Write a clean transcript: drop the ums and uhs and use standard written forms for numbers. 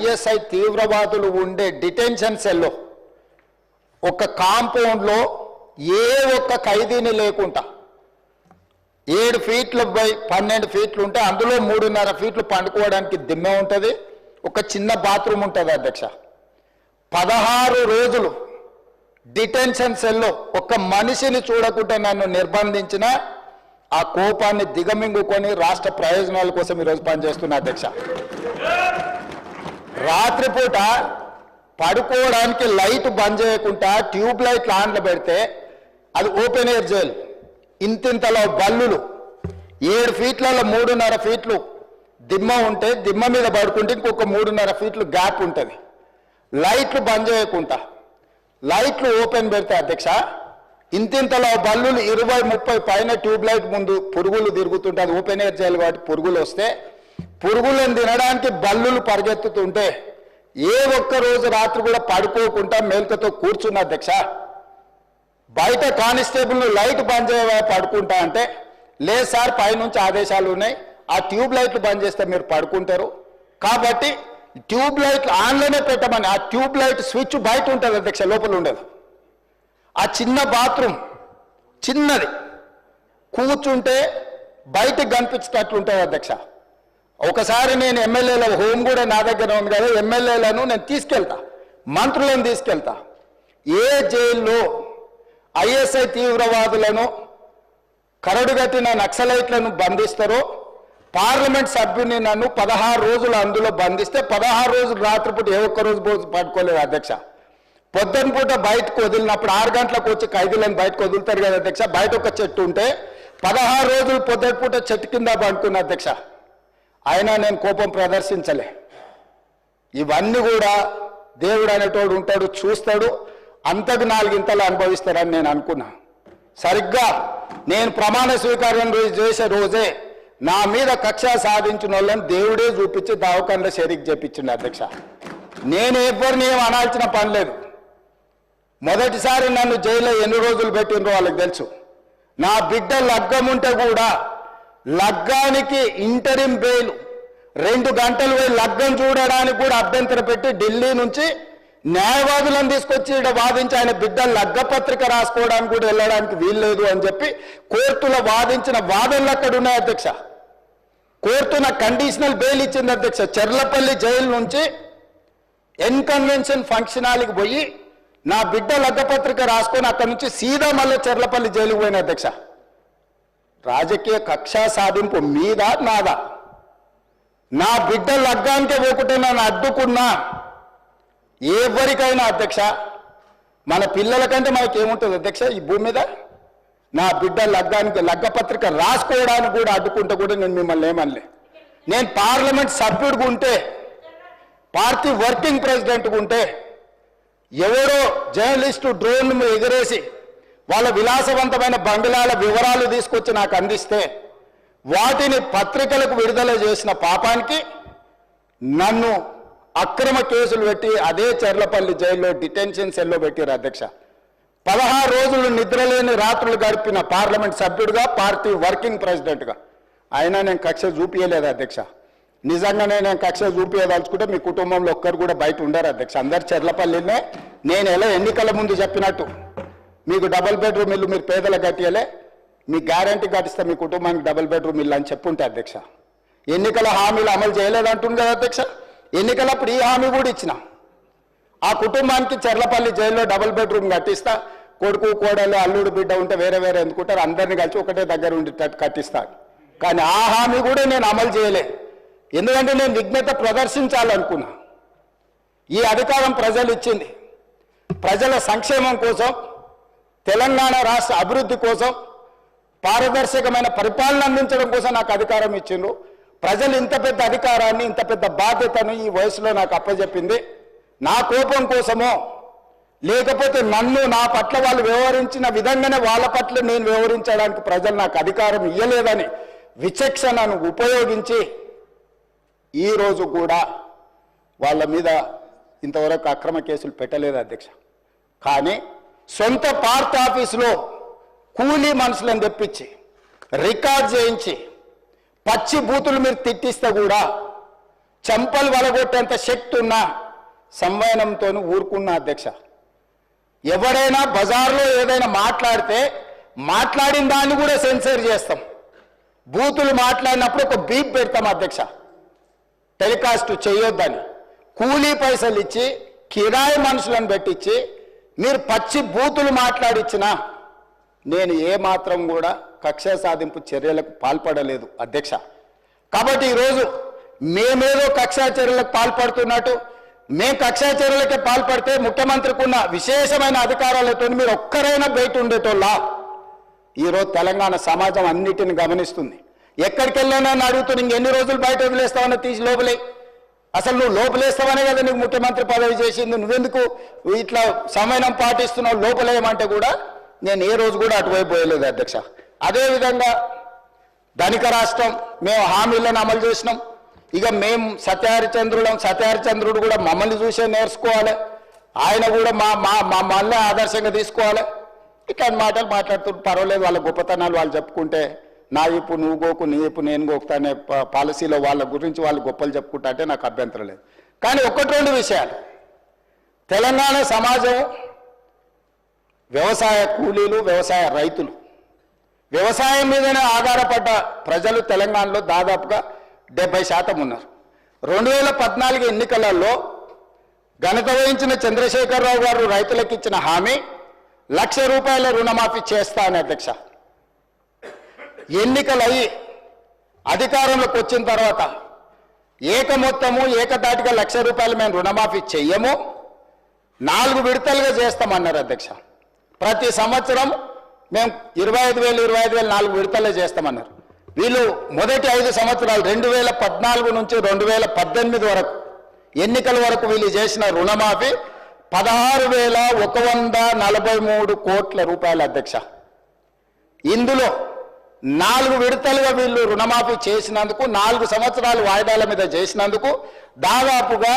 ISI తీవ్రవాదులు ఉండే detention సెల్లో ఒక కాంపౌండ్లో ఏ ఒక్క ఖైదీని లేకుండా 7 ఫీట్ల బై 12 ఫీట్లు ఉంటే అందులో 3.5 ఫీట్లు పండుకోవడానికి దిమ్మె ఉంటుంది. ఒక చిన్న బాత్రూమ్ ఉంటుంది అధ్యక్ష. 16 రోజులు డిటెన్షన్ సెల్లో ఒక మనిషిని చూడకుండా నన్ను నిర్బంధించిన ఆ కోపాన్ని దిగమింగుకొని రాష్ట్ర ప్రయోజనాల కోసం ఈరోజు పనిచేస్తున్నా అధ్యక్ష. రాత్రిపూట పడుకోవడానికి లైట్ బంద్ చేయకుండా ట్యూబ్ లైట్లు ఆన్లో పెడితే అది ఓపెన్ ఎయిర్ జైలు. ఇంతింతలో బల్లులు 7 ఫీట్లలో 3.5 ఫీట్లు దిమ్మ ఉంటే దిమ్మ మీద పడుకుంటే ఇంకొక 3.5 ఫీట్లు గ్యాప్ ఉంటుంది. లైట్లు బంద్ చేయకుండా లైట్లు ఓపెన్ పెడితే అధ్యక్ష ఇంతింతలో బల్లులు 20-30 పైన ట్యూబ్ లైట్ ముందు పురుగులు తిరుగుతుంటే అది ఓపెన్ ఎయిర్ జైలు కాబట్టి పురుగులు వస్తే పురుగులను తినడానికి బల్లులు పరిగెత్తుతుంటే ఏ ఒక్క రోజు రాత్రి కూడా పడుకోకుండా మేల్కతో కూర్చున్న అధ్యక్ష. బయట కానిస్టేబుల్ లైట్ బంద్ చేయవా పడుకుంటా అంటే లేదు సార్ పైనుంచి ఆదేశాలు ఉన్నాయి, ఆ ట్యూబ్ లైట్లు బంద్ చేస్తే మీరు పడుకుంటారు కాబట్టి ట్యూబ్ లైట్లు ఆన్లోనే పెట్టమని. ఆ ట్యూబ్ లైట్ స్విచ్ బయట ఉంటుంది అధ్యక్ష, లోపల ఉండదు. ఆ చిన్న బాత్రూమ్ చిన్నది కూర్చుంటే బయటకు కనిపించేటట్లు ఉంటుంది అధ్యక్ష. ఒకసారి నేను ఎమ్మెల్యేల హోమ్ కూడా నా దగ్గర ఉంది కదా, ఎమ్మెల్యేలను నేను తీసుకెళ్తా, మంత్రులను తీసుకెళ్తా. ఏ జైల్లో ఐఎస్ఐ తీవ్రవాదులను కరడుగట్టిన నక్సలైట్లను బంధిస్తారో పార్లమెంట్ సభ్యుని నన్ను 16 రోజులు అందులో బంధిస్తే 16 రోజులు రాత్రిపూట ఏ ఒక్క రోజు పడుకోలేదు అధ్యక్ష. పొద్దున పూట బయటకు వదిలినప్పుడు 6 గంటలకు వచ్చి ఖైదీలను బయటకు వదులుతారు కదా అధ్యక్ష. బయట ఒక చెట్టు ఉంటే 16 రోజులు పొద్దున పూట చెట్టు కింద పడుకున్న అధ్యక్ష. అయినా నేను కోపం ప్రదర్శించలే. ఇవన్నీ కూడా దేవుడు అనేటోడు ఉంటాడు, చూస్తాడు, అంతకు 4 ఇంతలు అనుభవిస్తారని నేను అనుకున్నా. సరిగ్గా నేను ప్రమాణ స్వీకారం చేసే రోజే నా మీద కక్ష సాధించిన వాళ్ళని దేవుడే చూపించి దావకంలో షరీక్ చేపించిండు అధ్యక్ష. నేను ఎవరిని ఏం అనాల్సిన పని లేదు. మొదటిసారి నన్ను జైల్లో ఎన్ని రోజులు పెట్టినరో వాళ్ళకి తెలుసు. నా బిడ్డ లగ్గం ఉంటే కూడా లగ్గానికి ఇంటరిం బెయిల్ 2 గంటలు పోయి లగ్గం చూడడానికి కూడా అభ్యంతరం పెట్టి ఢిల్లీ నుంచి న్యాయవాదులను తీసుకొచ్చి ఇక్కడ వాదించి ఆయన బిడ్డ లగ్గపత్రిక రాసుకోవడానికి కూడా వెళ్ళడానికి వీల్లేదు అని చెప్పి కోర్టులో వాదించిన వాదనలు అక్కడ ఉన్నాయి అధ్యక్ష. కోర్టు నాకు కండిషనల్ బెయిల్ ఇచ్చింది అధ్యక్ష. చెర్లపల్లి జైలు నుంచి ఎన్కన్వెన్షన్ ఫంక్షన్ హాల్కి పోయి నా బిడ్డ లగ్గపత్రిక రాసుకొని అక్కడి నుంచి సీదా మళ్ళీ చెర్లపల్లి జైలుకి పోయిన అధ్యక్ష. రాజకీయ కక్ష సాధింపు మీద నాదా? నా బిడ్డ లగ్గానికే పోకుంటే నన్ను అడ్డుకున్నా ఎవరికైనా అధ్యక్ష, మన పిల్లల కంటే మనకేముంటుంది అధ్యక్ష ఈ భూమి మీద? నా బిడ్డ లగ్గానికి లగ్గపత్రిక రాసుకోవడానికి కూడా అడ్డుకుంటే కూడా నేను మిమ్మల్ని ఏమనలే. నేను పార్లమెంట్ సభ్యుడిగా ఉంటే, పార్టీ వర్కింగ్ ప్రెసిడెంట్గా ఉంటే ఎవరో జర్నలిస్టు డ్రోన్ ఎగరేసి వాళ్ళ విలాసవంతమైన బంగ్లాల వివరాలు తీసుకొచ్చి నాకు అందిస్తే వాటిని పత్రికలకు విడుదల చేసిన పాపానికి నన్ను అక్రమ కేసులు పెట్టి అదే చెర్లపల్లి జైల్లో డిటెన్షన్ సెల్లో పెట్టారు అధ్యక్ష. 16 రోజులు నిద్రలేని రాత్రులు గడిపిన పార్లమెంట్ సభ్యుడిగా, పార్టీ వర్కింగ్ ప్రెసిడెంట్గా అయినా నేను కక్ష చూపించలేదు అధ్యక్ష. నిజంగానే నేను కక్ష చూపించదలుచుకుంటే మీ కుటుంబంలో ఒక్కరు కూడా బయట ఉండరు అధ్యక్ష. అందరు చెర్లపల్లినే. నేను ఎలా ఎన్నికల ముందు చెప్పినట్టు మీకు డబుల్ బెడ్రూమ్ ఇల్లు మీరు పేదలకు కట్టియలే, మీ గ్యారంటీ కట్టిస్తే మీ కుటుంబానికి డబుల్ బెడ్రూమ్ ఇల్లు అని చెప్పుంటే అధ్యక్ష. ఎన్నికల హామీలు అమలు చేయలేదంటుంది కదా అధ్యక్ష. ఎన్నికలప్పుడు ఈ హామీ కూడా ఇచ్చిన. ఆ కుటుంబానికి చెర్లపల్లి జైల్లో డబుల్ బెడ్రూమ్ కట్టిస్తా, కొడుకు కోడలు అల్లుడు బిడ్డ ఉంటే వేరే వేరే ఎందుకుంటారు, అందరినీ కలిసి ఒకటే దగ్గర ఉండేటట్టు కట్టిస్తాను. కానీ ఆ హామీ కూడా నేను అమలు చేయలే. ఎందుకంటే నేను విఘ్నత ప్రదర్శించాలనుకున్నా. ఈ అధికారం ప్రజలు ఇచ్చింది ప్రజల సంక్షేమం కోసం, తెలంగాణ రాష్ట్ర అభివృద్ధి కోసం, పారదర్శకమైన పరిపాలన అందించడం కోసం నాకు అధికారం ఇచ్చిండ్రు. ప్రజలు ఇంత పెద్ద అధికారాన్ని, ఇంత పెద్ద బాధ్యతను ఈ వయసులో నాకు అప్పచెప్పింది. నా కోపం కోసమో లేకపోతే నన్ను నా పట్ల వాళ్ళు వ్యవహరించిన విధంగానే వాళ్ళ పట్ల నేను వ్యవహరించడానికి ప్రజలు నాకు అధికారం ఇవ్వలేదని విచక్షణను ఉపయోగించి ఈరోజు కూడా వాళ్ళ మీద ఇంతవరకు అక్రమ కేసులు పెట్టలేదు అధ్యక్ష. కానీ సొంత పార్టీ ఆఫీసులో కూలీ మనుషులను తెప్పించి రికార్డ్ చేయించి పచ్చి బూతులు మీరు తిట్టిస్తే కూడా చంపలు వలగొట్టేంత శక్తి ఉన్న సంవయనంతో ఊరుకున్న అధ్యక్ష. ఎవరైనా బజార్లో ఏదైనా మాట్లాడితే మాట్లాడిన దాన్ని కూడా సెన్సర్ చేస్తాం. బూతులు మాట్లాడినప్పుడు ఒక బీప్ పెడతాం అధ్యక్ష, టెలికాస్ట్ చేయొద్దని. కూలీ పైసలు ఇచ్చి కిరాయి మనుషులను పెట్టించి మీరు పచ్చి బూతులు మాట్లాడిచ్చినా నేను ఏమాత్రం కూడా కక్ష సాధింపు చర్యలకు పాల్పడలేదు అధ్యక్ష. కాబట్టి ఈరోజు మేమేదో కక్షా చర్యలకు పాల్పడుతున్నట్టు, మేము కక్షా చర్యలకే పాల్పడితే ముఖ్యమంత్రికి ఉన్న విశేషమైన అధికారాలతో మీరు ఒక్కరైనా బయట ఉండేటోళ్ళ. ఈరోజు తెలంగాణ సమాజం అన్నిటిని గమనిస్తుంది. ఎక్కడికి వెళ్ళానని అడుగుతుంది, ఇంకెన్ని రోజులు బయట వదిలేస్తావని తీసి లోపలే. అసలు నువ్వు లోపలేస్తావనే కదా నీకు ముఖ్యమంత్రి పదవి చేసింది, నువ్వెందుకు ఇట్లా సమయం పాటిస్తున్నావు లోపలేయమంటే కూడా నేను ఏ రోజు కూడా అటువైపు పోయలేదు అధ్యక్ష. అదేవిధంగా ధనిక రాష్ట్రం, మేము హామీలను అమలు చేసినాం. ఇక మేము సత్యహరిచంద్రుడు కూడా మమ్మల్ని చూసే నేర్చుకోవాలి, ఆయన కూడా మమ్మల్ని ఆదర్శంగా తీసుకోవాలి. ఇట్లాంటి మాటలు మాట్లాడుతుంటే పర్వాలేదు, వాళ్ళ గొప్పతనాలు వాళ్ళు చెప్పుకుంటే నా ఇప్పు నువ్వు గోకు నీ ఇప్పు నేను గోకుతా అనే పాలసీలో వాళ్ళ గురించి వాళ్ళు గొప్పలు చెప్పుకుంటా అంటే నాకు అభ్యంతరం లేదు. కానీ ఒకటి రెండు విషయాలు, తెలంగాణ సమాజం వ్యవసాయ కూలీలు, వ్యవసాయ రైతులు, వ్యవసాయం మీదనే ఆధారపడ్డ ప్రజలు తెలంగాణలో దాదాపుగా 70% ఉన్నారు. 2014 ఎన్నికలలో ఘనత వహించిన చంద్రశేఖరరావు గారు రైతులకు ఇచ్చిన హామీ ₹1,00,000 రుణమాఫీ చేస్తా అని అధ్యక్ష. ఎన్నికలయ్యి అధికారంలోకి వచ్చిన తర్వాత ఏకదాటిగా ₹1,00,000 మేము రుణమాఫీ చెయ్యము, 4 విడతలుగా చేస్తామన్నారు అధ్యక్ష. ప్రతి సంవత్సరం మేము 25,000 4 విడతలే చేస్తామన్నారు. వీళ్ళు మొదటి 5 సంవత్సరాలు 2014 నుంచి 2018 వరకు ఎన్నికల వరకు వీళ్ళు చేసిన రుణమాఫీ ₹16,143 కోట్ల అధ్యక్ష. ఇందులో 4 విడతలుగా వీళ్ళు రుణమాఫీ చేసినందుకు, 4 సంవత్సరాలు వాయిదాల మీద చేసినందుకు దాదాపుగా